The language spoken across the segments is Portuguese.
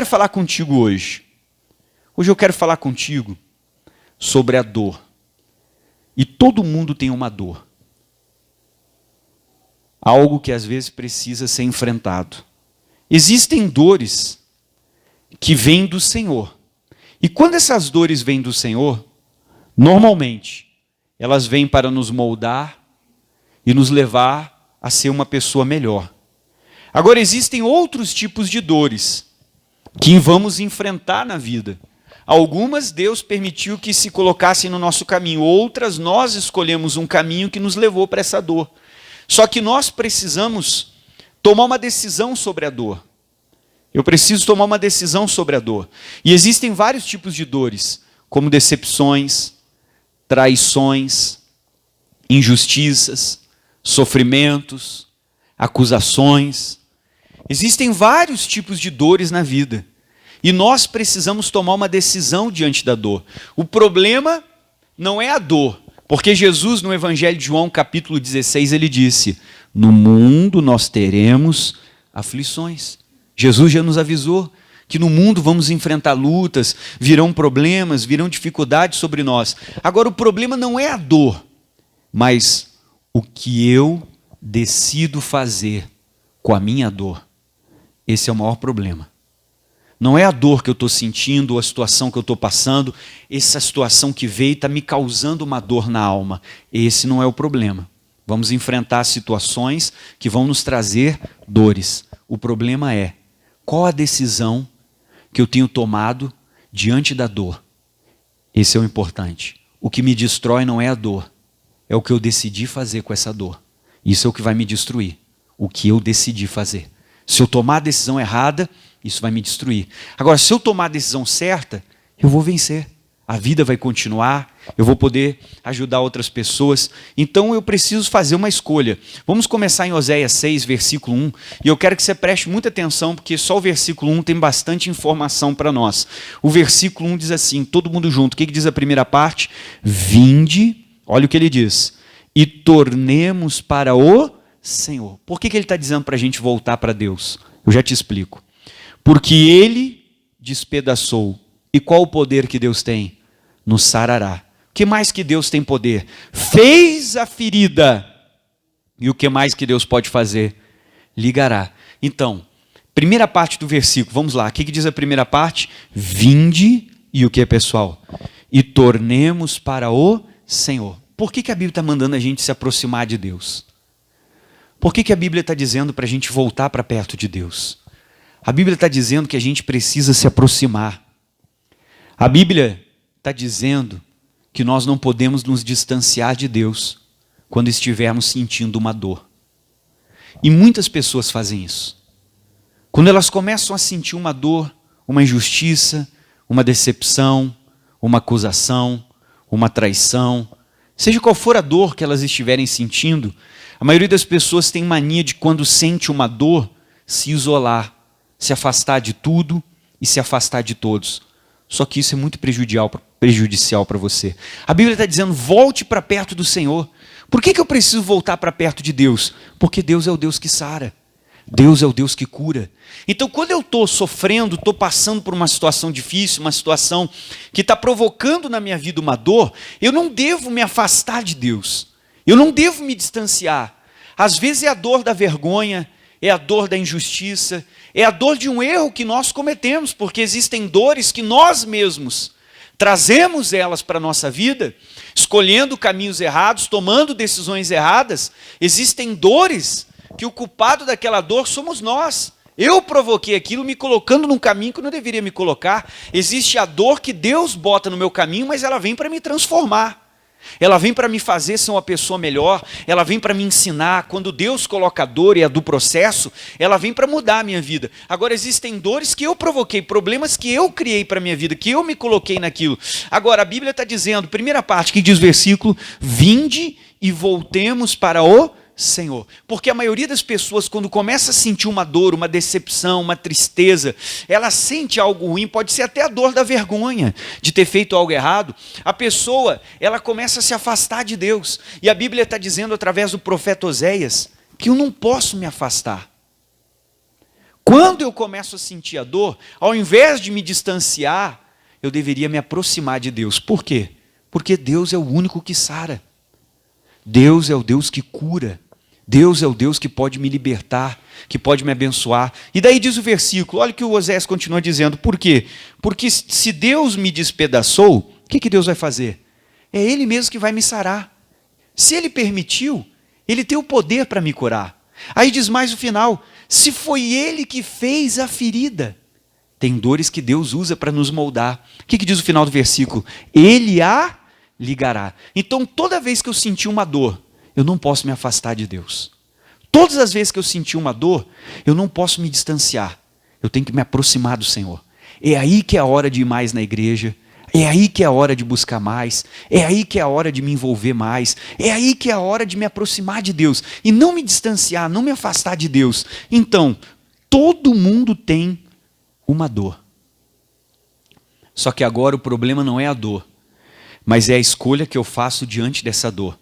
quero falar contigo hoje? Hoje eu quero falar contigo sobre a dor. E todo mundo tem uma dor. Algo que às vezes precisa ser enfrentado. Existem dores que vêm do Senhor. E quando essas dores vêm do Senhor, normalmente, elas vêm para nos moldar e nos levar a ser uma pessoa melhor. Agora, existem outros tipos de dores que vamos enfrentar na vida. Algumas Deus permitiu que se colocassem no nosso caminho, outras nós escolhemos um caminho que nos levou para essa dor. Só que nós precisamos tomar uma decisão sobre a dor. Eu preciso tomar uma decisão sobre a dor. E existem vários tipos de dores, como decepções, traições, injustiças, sofrimentos, acusações. Existem vários tipos de dores na vida. E nós precisamos tomar uma decisão diante da dor. O problema não é a dor, porque Jesus, no Evangelho de João, capítulo 16, ele disse: no mundo nós teremos aflições. Jesus já nos avisou que no mundo vamos enfrentar lutas, virão problemas, virão dificuldades sobre nós. Agora, o problema não é a dor, mas o que eu decido fazer com a minha dor. Esse é o maior problema. Não é a dor que eu estou sentindo, ou a situação que eu estou passando, essa situação que veio está me causando uma dor na alma. Esse não é o problema. Vamos enfrentar situações que vão nos trazer dores. O problema é, qual a decisão que eu tenho tomado diante da dor? Esse é o importante. O que me destrói não é a dor, é o que eu decidi fazer com essa dor. Isso é o que vai me destruir, o que eu decidi fazer. Se eu tomar a decisão errada, isso vai me destruir. Agora, se eu tomar a decisão certa, eu vou vencer. A vida vai continuar, eu vou poder ajudar outras pessoas. Então eu preciso fazer uma escolha. Vamos começar em Oséias 6, versículo 1. E eu quero que você preste muita atenção, porque só o versículo 1 tem bastante informação para nós. O versículo 1 diz assim, todo mundo junto. O que diz a primeira parte? Vinde, olha o que ele diz, e tornemos para o Senhor. Por que ele está dizendo para a gente voltar para Deus? Eu já te explico. Porque ele despedaçou. E qual o poder que Deus tem? Nos sarará. O que mais que Deus tem poder? Fez a ferida. E o que mais que Deus pode fazer? Ligará. Então, primeira parte do versículo, vamos lá. O que diz a primeira parte? Vinde, e o que, pessoal? E tornemos para o Senhor. Por que a Bíblia está mandando a gente se aproximar de Deus? Por que a Bíblia está dizendo para a gente voltar para perto de Deus? A Bíblia está dizendo que a gente precisa se aproximar. A Bíblia está dizendo que nós não podemos nos distanciar de Deus quando estivermos sentindo uma dor. E muitas pessoas fazem isso. Quando elas começam a sentir uma dor, uma injustiça, uma decepção, uma acusação, uma traição, seja qual for a dor que elas estiverem sentindo, a maioria das pessoas tem mania de, quando sente uma dor, se isolar, se afastar de tudo e se afastar de todos. Só que isso é muito prejudicial para você. A Bíblia está dizendo, volte para perto do Senhor. Por que eu preciso voltar para perto de Deus? Porque Deus é o Deus que sara. Deus é o Deus que cura. Então, quando eu estou sofrendo, estou passando por uma situação difícil, uma situação que está provocando na minha vida uma dor, eu não devo me afastar de Deus. Eu não devo me distanciar. Às vezes é a dor da vergonha, é a dor da injustiça, é a dor de um erro que nós cometemos, porque existem dores que nós mesmos trazemos elas para a nossa vida, escolhendo caminhos errados, tomando decisões erradas. Existem dores que o culpado daquela dor somos nós. Eu provoquei aquilo me colocando num caminho que eu não deveria me colocar. Existe a dor que Deus bota no meu caminho, mas ela vem para me transformar. Ela vem para me fazer ser uma pessoa melhor, ela vem para me ensinar. Quando Deus coloca a dor e a do processo, ela vem para mudar a minha vida. Agora, existem dores que eu provoquei, problemas que eu criei para a minha vida, que eu me coloquei naquilo. Agora, a Bíblia está dizendo, primeira parte que diz o versículo, vinde e voltemos para o Senhor. Porque a maioria das pessoas, quando começa a sentir uma dor, uma decepção, uma tristeza, ela sente algo ruim, pode ser até a dor da vergonha de ter feito algo errado. A pessoa, ela começa a se afastar de Deus. E a Bíblia está dizendo através do profeta Oséias que eu não posso me afastar. Quando eu começo a sentir a dor, ao invés de me distanciar, eu deveria me aproximar de Deus. Por quê? Porque Deus é o único que sara. Deus é o Deus que cura. Deus é o Deus que pode me libertar, que pode me abençoar. E daí diz o versículo, olha o que o Osés continua dizendo. Por quê? Porque se Deus me despedaçou, o que Deus vai fazer? É Ele mesmo que vai me sarar. Se Ele permitiu, Ele tem o poder para me curar. Aí diz mais o final, se foi Ele que fez a ferida. Tem dores que Deus usa para nos moldar. O que diz o final do versículo? Ele a ligará. Então toda vez que eu sentir uma dor, eu não posso me afastar de Deus. Todas as vezes que eu sentir uma dor, eu não posso me distanciar. Eu tenho que me aproximar do Senhor. É aí que é a hora de ir mais na igreja. É aí que é a hora de buscar mais. É aí que é a hora de me envolver mais. É aí que é a hora de me aproximar de Deus. E não me distanciar, não me afastar de Deus. Então, todo mundo tem uma dor. Só que agora o problema não é a dor, mas é a escolha que eu faço diante dessa dor.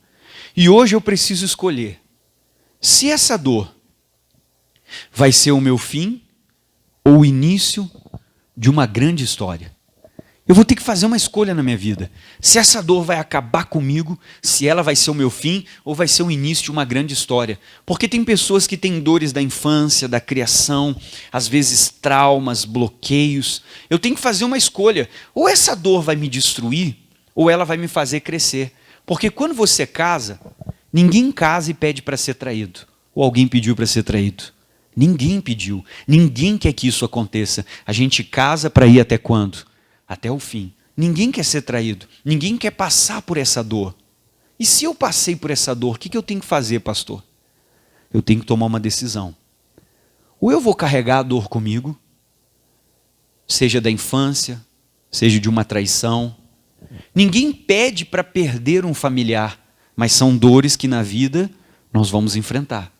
E hoje eu preciso escolher se essa dor vai ser o meu fim ou o início de uma grande história. Eu vou ter que fazer uma escolha na minha vida. Se essa dor vai acabar comigo, se ela vai ser o meu fim ou vai ser o início de uma grande história. Porque tem pessoas que têm dores da infância, da criação, às vezes traumas, bloqueios. Eu tenho que fazer uma escolha. Ou essa dor vai me destruir ou ela vai me fazer crescer. Porque quando você casa, ninguém casa e pede para ser traído. Ou alguém pediu para ser traído. Ninguém pediu. Ninguém quer que isso aconteça. A gente casa para ir até quando? Até o fim. Ninguém quer ser traído. Ninguém quer passar por essa dor. E se eu passei por essa dor, o que eu tenho que fazer, pastor? Eu tenho que tomar uma decisão. Ou eu vou carregar a dor comigo, seja da infância, seja de uma traição. Ninguém pede para perder um familiar, mas são dores que na vida nós vamos enfrentar.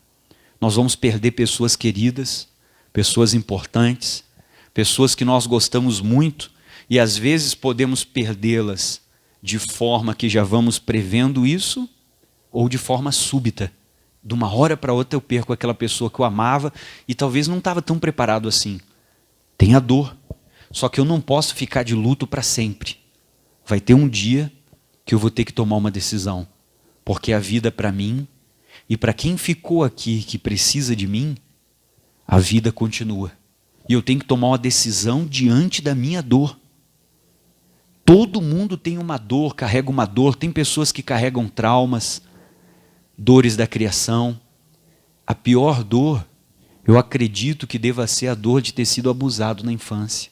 Nós vamos perder pessoas queridas, pessoas importantes, pessoas que nós gostamos muito, e às vezes podemos perdê-las de forma que já vamos prevendo isso, ou de forma súbita. De uma hora para outra eu perco aquela pessoa que eu amava e talvez não estava tão preparado assim. Tem a dor, só que eu não posso ficar de luto para sempre. Vai ter um dia que eu vou ter que tomar uma decisão, porque a vida para mim e para quem ficou aqui que precisa de mim, a vida continua. E eu tenho que tomar uma decisão diante da minha dor. Todo mundo tem uma dor, carrega uma dor. Tem pessoas que carregam traumas, dores da criação. A pior dor, eu acredito que deva ser a dor de ter sido abusado na infância.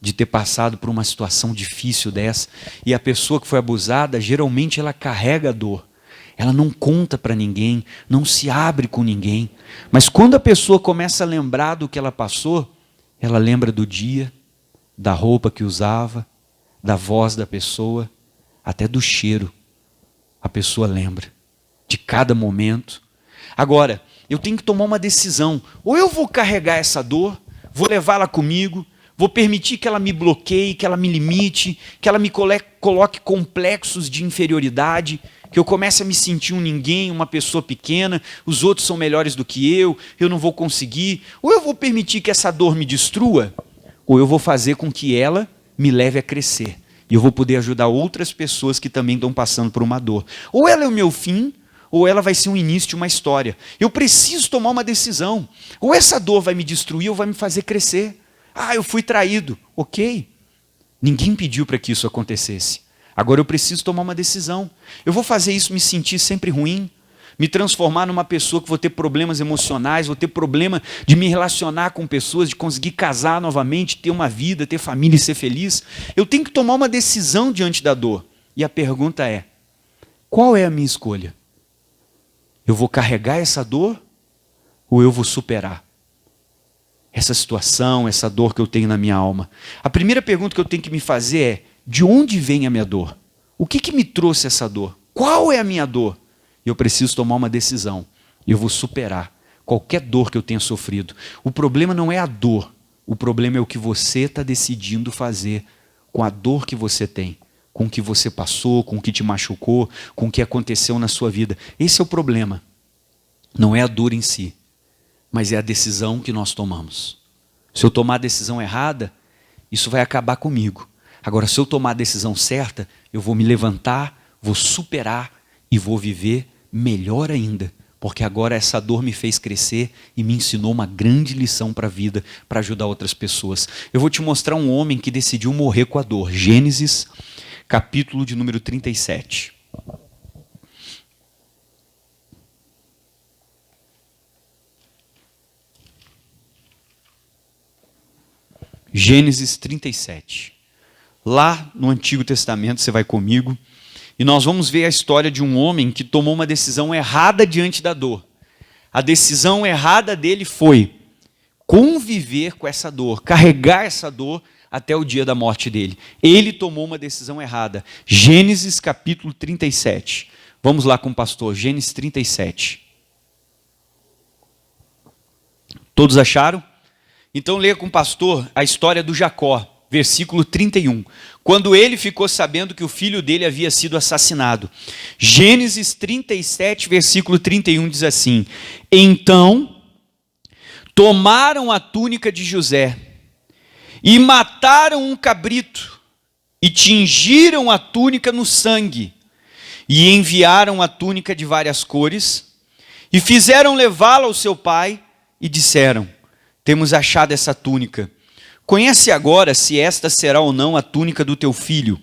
De ter passado por uma situação difícil dessa. E a pessoa que foi abusada, geralmente ela carrega a dor. Ela não conta para ninguém, não se abre com ninguém. Mas quando a pessoa começa a lembrar do que ela passou, ela lembra do dia, da roupa que usava, da voz da pessoa, até do cheiro. A pessoa lembra de cada momento. Agora, eu tenho que tomar uma decisão. Ou eu vou carregar essa dor, vou levá-la comigo, vou permitir que ela me bloqueie, que ela me limite, que ela me coloque complexos de inferioridade, que eu comece a me sentir um ninguém, uma pessoa pequena, os outros são melhores do que eu não vou conseguir. Ou eu vou permitir que essa dor me destrua, ou eu vou fazer com que ela me leve a crescer. E eu vou poder ajudar outras pessoas que também estão passando por uma dor. Ou ela é o meu fim, ou ela vai ser o início de uma história. Eu preciso tomar uma decisão. Ou essa dor vai me destruir, ou vai me fazer crescer. Ah, eu fui traído. Ok. Ninguém pediu para que isso acontecesse. Agora eu preciso tomar uma decisão. Eu vou fazer isso me sentir sempre ruim? Me transformar numa pessoa que vou ter problemas emocionais, vou ter problema de me relacionar com pessoas, de conseguir casar novamente, ter uma vida, ter família e ser feliz? Eu tenho que tomar uma decisão diante da dor. E a pergunta é, qual é a minha escolha? Eu vou carregar essa dor ou eu vou superar essa situação, essa dor que eu tenho na minha alma? A primeira pergunta que eu tenho que me fazer é, de onde vem a minha dor? O que me trouxe essa dor? Qual é a minha dor? Eu preciso tomar uma decisão. Eu vou superar qualquer dor que eu tenha sofrido. O problema não é a dor. O problema é o que você está decidindo fazer com a dor que você tem, com o que você passou, com o que te machucou, com o que aconteceu na sua vida. Esse é o problema. Não é a dor em si, mas é a decisão que nós tomamos. Se eu tomar a decisão errada, isso vai acabar comigo. Agora, se eu tomar a decisão certa, eu vou me levantar, vou superar e vou viver melhor ainda. Porque agora essa dor me fez crescer e me ensinou uma grande lição para a vida, para ajudar outras pessoas. Eu vou te mostrar um homem que decidiu morrer com a dor. Gênesis, capítulo de número 37. Gênesis 37. Lá no Antigo Testamento, você vai comigo, e nós vamos ver a história de um homem que tomou uma decisão errada diante da dor. A decisão errada dele foi conviver com essa dor, carregar essa dor até o dia da morte dele. Ele tomou uma decisão errada. Gênesis capítulo 37. Vamos lá com o pastor, Gênesis 37. Todos acharam? Então leia com o pastor a história do Jacó, versículo 31. Quando ele ficou sabendo que o filho dele havia sido assassinado. Gênesis 37, versículo 31 diz assim: Então tomaram a túnica de José e mataram um cabrito e tingiram a túnica no sangue e enviaram a túnica de várias cores e fizeram levá-la ao seu pai e disseram: Temos achado essa túnica. Conhece agora se esta será ou não a túnica do teu filho.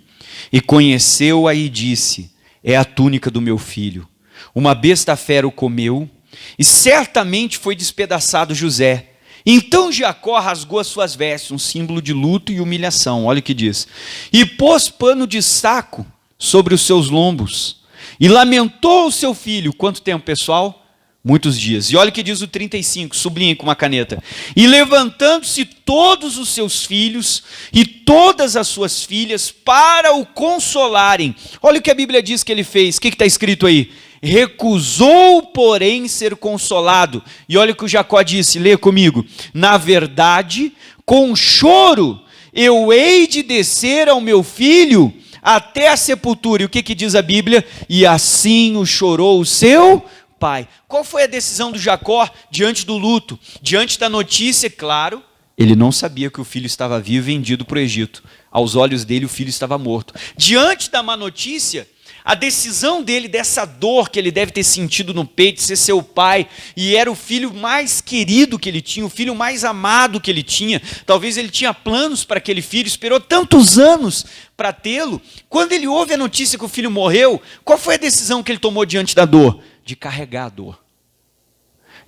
E conheceu-a e disse: É a túnica do meu filho. Uma besta fera o comeu, e certamente foi despedaçado José. Então Jacó rasgou as suas vestes, um símbolo de luto e humilhação. Olha o que diz. E pôs pano de saco sobre os seus lombos, e lamentou o seu filho. Quanto tempo, pessoal? Muitos dias. E olha o que diz o 35, sublinhe com uma caneta. E levantando-se todos os seus filhos e todas as suas filhas para o consolarem. Olha o que a Bíblia diz que ele fez. O que está escrito aí? Recusou, porém, ser consolado. E olha o que o Jacó disse, lê comigo. Na verdade, com choro, eu hei de descer ao meu filho até a sepultura. E o que diz a Bíblia? E assim o chorou o seu pai. Qual foi a decisão do Jacó diante do luto? Diante da notícia, claro, ele não sabia que o filho estava vivo e vendido para o Egito. Aos olhos dele, o filho estava morto. Diante da má notícia, a decisão dele, dessa dor que ele deve ter sentido no peito, de ser seu pai, e era o filho mais querido que ele tinha, o filho mais amado que ele tinha. Talvez ele tinha planos para aquele filho, esperou tantos anos para tê-lo. Quando ele ouve a notícia que o filho morreu, qual foi a decisão que ele tomou diante da dor? De carregar a dor,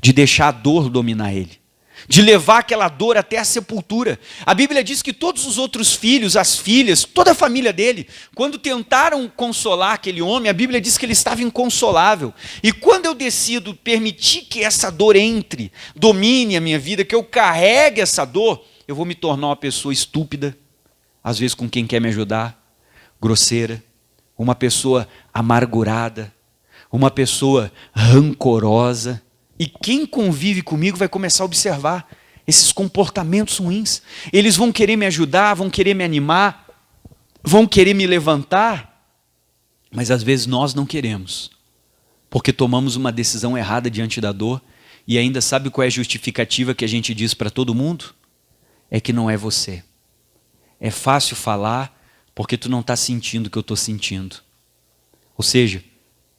de deixar a dor dominar ele, de levar aquela dor até a sepultura. A Bíblia diz que todos os outros filhos, as filhas, toda a família dele, quando tentaram consolar aquele homem, a Bíblia diz que ele estava inconsolável. E quando eu decido permitir que essa dor entre, domine a minha vida, que eu carregue essa dor, eu vou me tornar uma pessoa estúpida, às vezes com quem quer me ajudar, grosseira, uma pessoa amargurada, uma pessoa rancorosa. E quem convive comigo vai começar a observar esses comportamentos ruins. Eles vão querer me ajudar, vão querer me animar, vão querer me levantar, mas às vezes nós não queremos, porque tomamos uma decisão errada diante da dor. E ainda sabe qual é a justificativa que a gente diz para todo mundo? É que não é você. É fácil falar porque tu não está sentindo o que eu estou sentindo. Ou seja,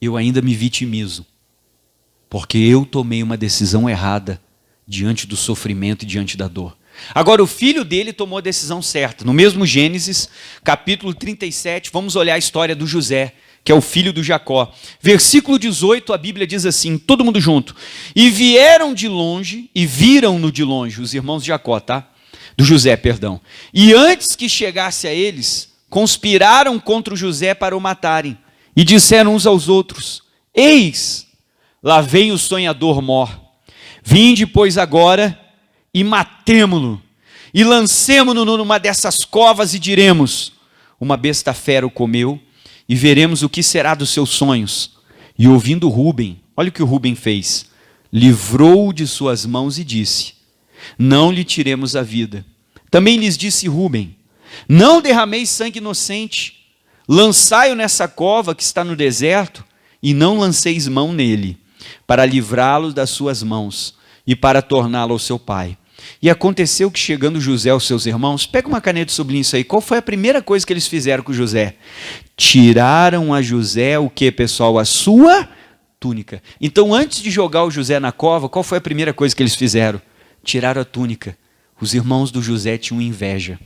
eu ainda me vitimizo, porque eu tomei uma decisão errada diante do sofrimento e diante da dor. Agora, o filho dele tomou a decisão certa. No mesmo Gênesis, capítulo 37, vamos olhar a história do José, que é o filho do Jacó. Versículo 18, a Bíblia diz assim, todo mundo junto. E vieram de longe, e viram-no de longe, os irmãos de Jacó, tá? Do José, perdão. E antes que chegasse a eles, conspiraram contra o José para o matarem. E disseram uns aos outros: Eis, lá vem o sonhador mor. Vinde, pois, agora e matemo-lo, e lancemo-no numa dessas covas e diremos: Uma besta fera o comeu, e veremos o que será dos seus sonhos. E ouvindo Rúben, olha o que o Rúben fez: livrou-o de suas mãos e disse: Não lhe tiremos a vida. Também lhes disse Rúben: Não derrameis sangue inocente. Lançai-o nessa cova que está no deserto, e não lanceis mão nele, para livrá-lo das suas mãos. e para torná-lo ao seu pai. E aconteceu que, chegando José aos seus irmãos, pega uma caneta e sublinha isso aí. Qual foi a primeira coisa que eles fizeram com José? Tiraram a José o que, pessoal? A sua túnica. Então, antes de jogar o José na cova, qual foi a primeira coisa que eles fizeram? Tiraram a túnica. Os irmãos do José tinham inveja.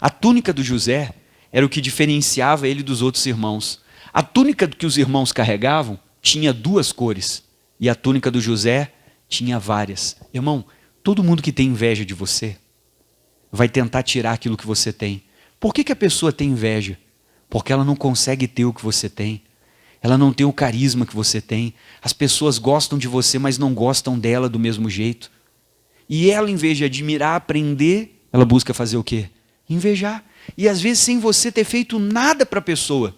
A túnica do José era o que diferenciava ele dos outros irmãos. A túnica que os irmãos carregavam tinha 2 cores. E a túnica do José tinha várias. Irmão, todo mundo que tem inveja de você vai tentar tirar aquilo que você tem. Por que a pessoa tem inveja? Porque ela não consegue ter o que você tem. Ela não tem o carisma que você tem. As pessoas gostam de você, mas não gostam dela do mesmo jeito. E ela, em vez de admirar, aprender, ela busca fazer o quê? Invejar. E às vezes, sem você ter feito nada para a pessoa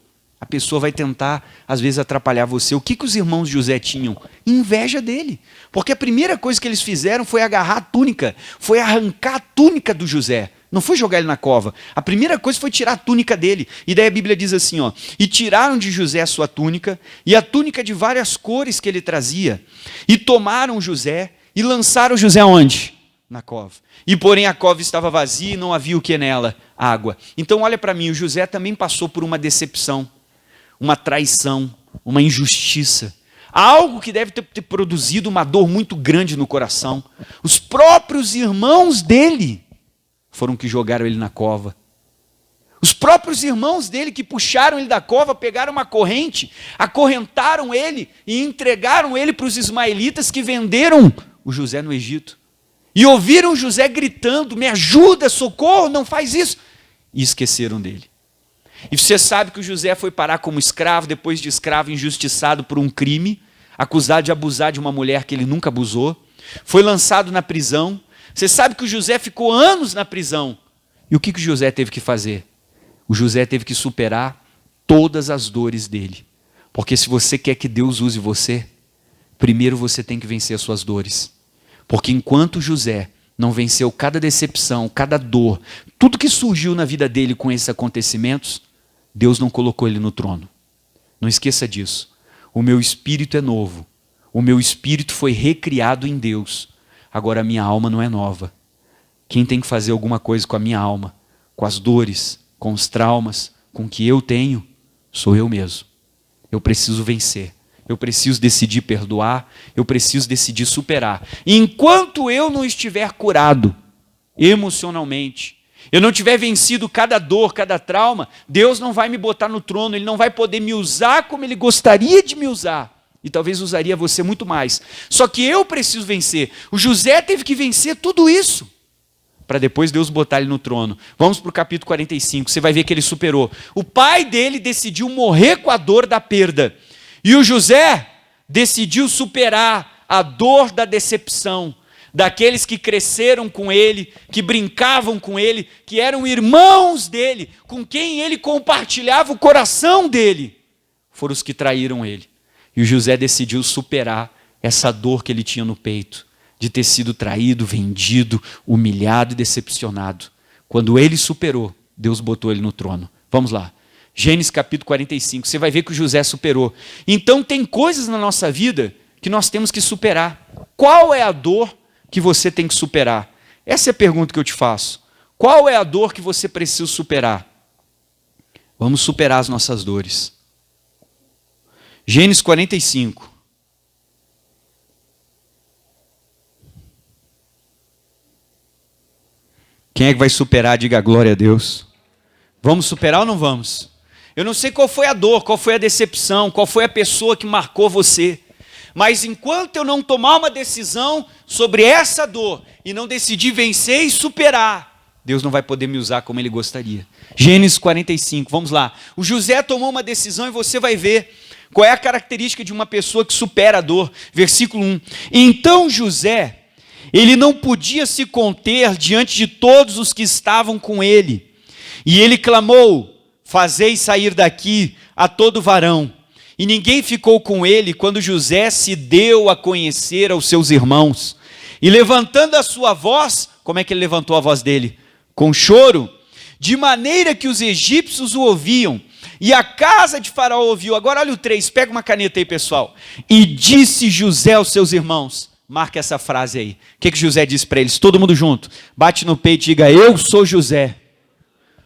vai tentar, às vezes, atrapalhar você. O que os irmãos de José tinham? Inveja dele. Porque a primeira coisa que eles fizeram foi agarrar a túnica, foi arrancar a túnica do José. Não foi jogar ele na cova. A primeira coisa foi tirar a túnica dele. E daí a Bíblia diz assim, ó, e tiraram de José a sua túnica, e a túnica de várias cores que ele trazia, e tomaram José, e lançaram José onde? Na cova. E porém a cova estava vazia e não havia o que nela? Água. Então olha para mim, o José também passou por uma decepção, uma traição, uma injustiça. Algo que deve ter produzido uma dor muito grande no coração. Os próprios irmãos dele foram que jogaram ele na cova. Os próprios irmãos dele que puxaram ele da cova, pegaram uma corrente, acorrentaram ele e entregaram ele para os ismaelitas que venderam o José no Egito. E ouviram José gritando, me ajuda, socorro, não faz isso. E esqueceram dele. E você sabe que o José foi parar como escravo, depois de escravo injustiçado por um crime, acusado de abusar de uma mulher que ele nunca abusou, foi lançado na prisão. Você sabe que o José ficou anos na prisão. E o que o José teve que fazer? O José teve que superar todas as dores dele. Porque se você quer que Deus use você, primeiro você tem que vencer as suas dores. Porque enquanto José não venceu cada decepção, cada dor, tudo que surgiu na vida dele com esses acontecimentos, Deus não colocou ele no trono. Não esqueça disso. O meu espírito é novo. O meu espírito foi recriado em Deus. Agora a minha alma não é nova. Quem tem que fazer alguma coisa com a minha alma, com as dores, com os traumas, com o que eu tenho, sou eu mesmo. Eu preciso vencer. Eu preciso decidir perdoar. Eu preciso decidir superar. E enquanto eu não estiver curado emocionalmente, eu não tiver vencido cada dor, cada trauma, Deus não vai me botar no trono, Ele não vai poder me usar como Ele gostaria de me usar. E talvez usaria você muito mais. Só que eu preciso vencer. O José teve que vencer tudo isso, para depois Deus botar ele no trono. Vamos para o capítulo 45, você vai ver que ele superou. O pai dele decidiu morrer com a dor da perda. E o José decidiu superar a dor da decepção, daqueles que cresceram com ele, que brincavam com ele, que eram irmãos dele, com quem ele compartilhava o coração dele, foram os que traíram ele. E o José decidiu superar essa dor que ele tinha no peito, de ter sido traído, vendido, humilhado e decepcionado. Quando ele superou, Deus botou ele no trono. Vamos lá. Gênesis capítulo 45, você vai ver que o José superou. Então tem coisas na nossa vida que nós temos que superar. Qual é a dor que você tem que superar? Essa é a pergunta que eu te faço. Qual é a dor que você precisa superar? Vamos superar as nossas dores. Gênesis 45. Quem é que vai superar? Diga glória a Deus. Vamos superar ou não vamos? Eu não sei qual foi a dor, qual foi a decepção, qual foi a pessoa que marcou você. Mas enquanto eu não tomar uma decisão sobre essa dor e não decidir vencer e superar, Deus não vai poder me usar como Ele gostaria. Gênesis 45, vamos lá. O José tomou uma decisão e você vai ver qual é a característica de uma pessoa que supera a dor. Versículo 1. Então José, ele não podia se conter diante de todos os que estavam com ele. E ele clamou, fazei sair daqui a todo varão. E ninguém ficou com ele quando José se deu a conhecer aos seus irmãos. E levantando a sua voz, como é que ele levantou a voz dele? Com choro, de maneira que os egípcios o ouviam. E a casa de Faraó ouviu. Agora olha o 3, pega uma caneta aí, pessoal. E disse José aos seus irmãos, marca essa frase aí. O que José disse para eles? Todo mundo junto. Bate no peito e diga, eu sou José.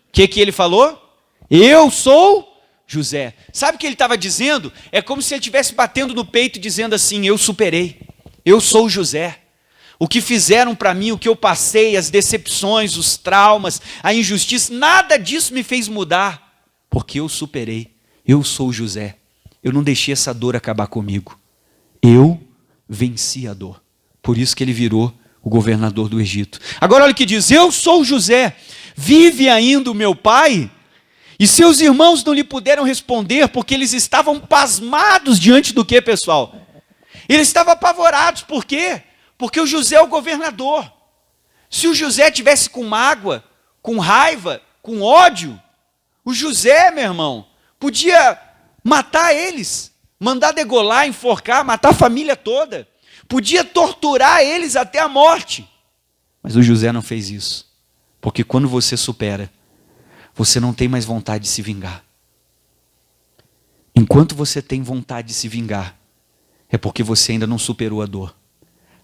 O que ele falou? Eu sou José. Sabe o que ele estava dizendo? É como se ele estivesse batendo no peito e dizendo assim, eu superei. Eu sou José. O que fizeram para mim, o que eu passei, as decepções, os traumas, a injustiça, nada disso me fez mudar. Porque eu superei. Eu sou José. Eu não deixei essa dor acabar comigo. Eu venci a dor. Por isso que ele virou o governador do Egito. Agora olha o que diz, eu sou José, vive ainda o meu pai? E seus irmãos não lhe puderam responder, porque eles estavam pasmados diante do que, pessoal? Eles estavam apavorados, por quê? Porque o José é o governador. Se o José tivesse com mágoa, com raiva, com ódio, o José, meu irmão, podia matar eles, mandar degolar, enforcar, matar a família toda. Podia torturar eles até a morte. Mas o José não fez isso. Porque quando você supera, você não tem mais vontade de se vingar. Enquanto você tem vontade de se vingar, é porque você ainda não superou a dor.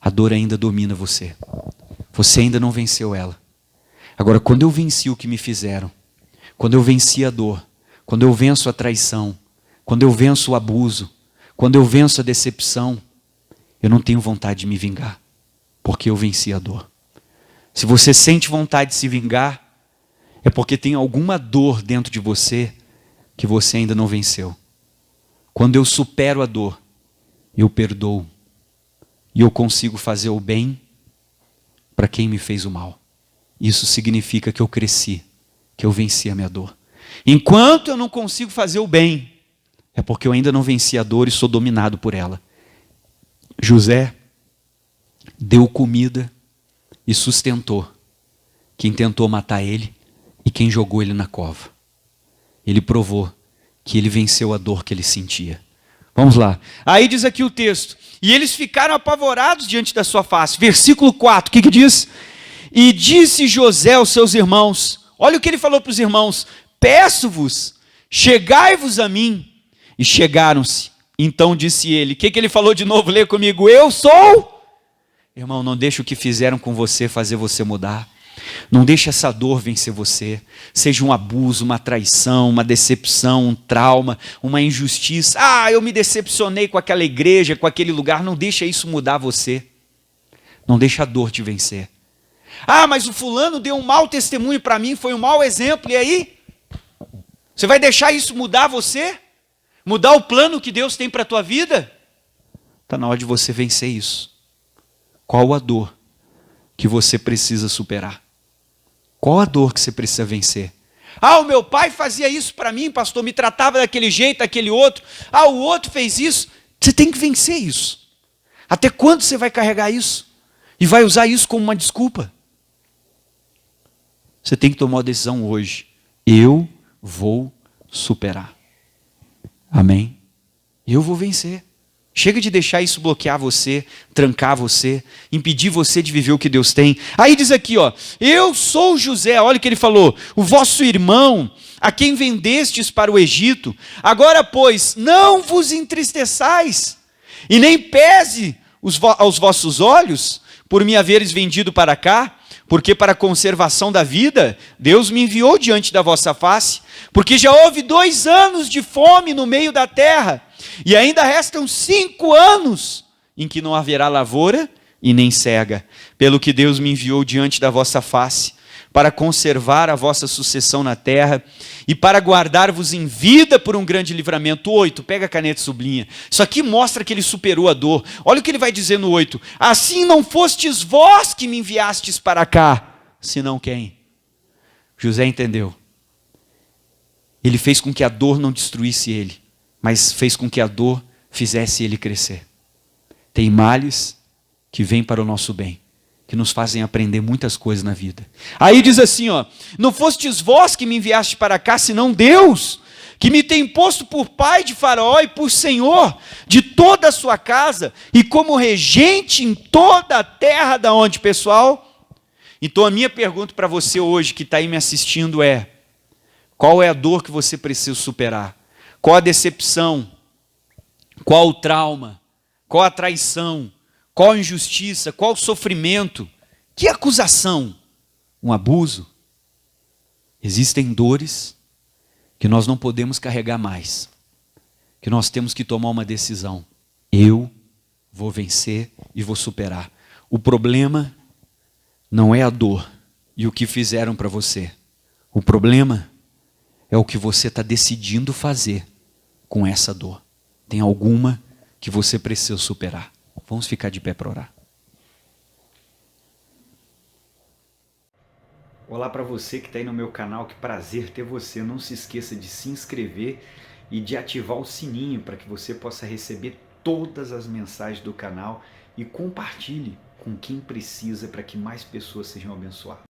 A dor ainda domina você. Você ainda não venceu ela. Agora, quando eu venci o que me fizeram, quando eu venci a dor, quando eu venço a traição, quando eu venço o abuso, quando eu venço a decepção, eu não tenho vontade de me vingar, porque eu venci a dor. Se você sente vontade de se vingar, é porque tem alguma dor dentro de você que você ainda não venceu. Quando eu supero a dor, eu perdoo. E eu consigo fazer o bem para quem me fez o mal. Isso significa que eu cresci, que eu venci a minha dor. Enquanto eu não consigo fazer o bem, é porque eu ainda não venci a dor e sou dominado por ela. José deu comida e sustentou quem tentou matar ele e quem jogou ele na cova. Ele provou que ele venceu a dor que ele sentia. Vamos lá. Aí diz aqui o texto. E eles ficaram apavorados diante da sua face. Versículo 4, o que diz? E disse José aos seus irmãos, olha o que ele falou para os irmãos, peço-vos, chegai-vos a mim. E chegaram-se. Então disse ele, o que ele falou de novo? Lê comigo, eu sou. Irmão, não deixa o que fizeram com você fazer você mudar. Não deixe essa dor vencer você. Seja um abuso, uma traição, uma decepção, um trauma, uma injustiça. Ah, eu me decepcionei com aquela igreja, com aquele lugar. Não deixa isso mudar você. Não deixa a dor te vencer. Ah, mas o fulano deu um mau testemunho para mim, foi um mau exemplo. E aí? Você vai deixar isso mudar você? Mudar o plano que Deus tem para a tua vida? Está na hora de você vencer isso. Qual a dor que você precisa superar? Qual a dor que você precisa vencer? Ah, o meu pai fazia isso para mim, pastor, me tratava daquele jeito, daquele outro. Ah, o outro fez isso. Você tem que vencer isso. Até quando você vai carregar isso? E vai usar isso como uma desculpa? Você tem que tomar uma decisão hoje. Eu vou superar. Amém? Eu vou vencer. Chega de deixar isso bloquear você, trancar você, impedir você de viver o que Deus tem. Aí diz aqui, ó, eu sou José, olha o que ele falou, o vosso irmão, a quem vendestes para o Egito. Agora, pois, não vos entristeçais, e nem pese aos vossos olhos, por me haveres vendido para cá, porque para a conservação da vida, Deus me enviou diante da vossa face, porque já houve 2 anos de fome no meio da terra, e ainda restam 5 anos em que não haverá lavoura e nem cega, pelo que Deus me enviou diante da vossa face, para conservar a vossa sucessão na terra e para guardar-vos em vida por um grande livramento. 8, pega a caneta e sublinha. Isso aqui mostra que ele superou a dor. Olha o que ele vai dizer no 8. Assim não fostes vós que me enviastes para cá, senão quem? José entendeu. Ele fez com que a dor não destruísse ele, mas fez com que a dor fizesse ele crescer. Tem males que vêm para o nosso bem, que nos fazem aprender muitas coisas na vida. Aí diz assim, ó, não fostes vós que me enviaste para cá, senão Deus, que me tem posto por pai de Faraó e por senhor de toda a sua casa, e como regente em toda a terra da onde, pessoal? Então a minha pergunta para você hoje, que está aí me assistindo é, qual é a dor que você precisa superar? Qual a decepção? Qual o trauma? Qual a traição? Qual a injustiça? Qual o sofrimento? Que acusação? Um abuso? Existem dores que nós não podemos carregar mais, que nós temos que tomar uma decisão. Eu vou vencer e vou superar. O problema não é a dor e o que fizeram para você. O problema é o que você está decidindo fazer com essa dor. Tem alguma que você precisa superar. Vamos ficar de pé para orar. Olá para você que está aí no meu canal, que prazer ter você. Não se esqueça de se inscrever e de ativar o sininho para que você possa receber todas as mensagens do canal e compartilhe com quem precisa para que mais pessoas sejam abençoadas.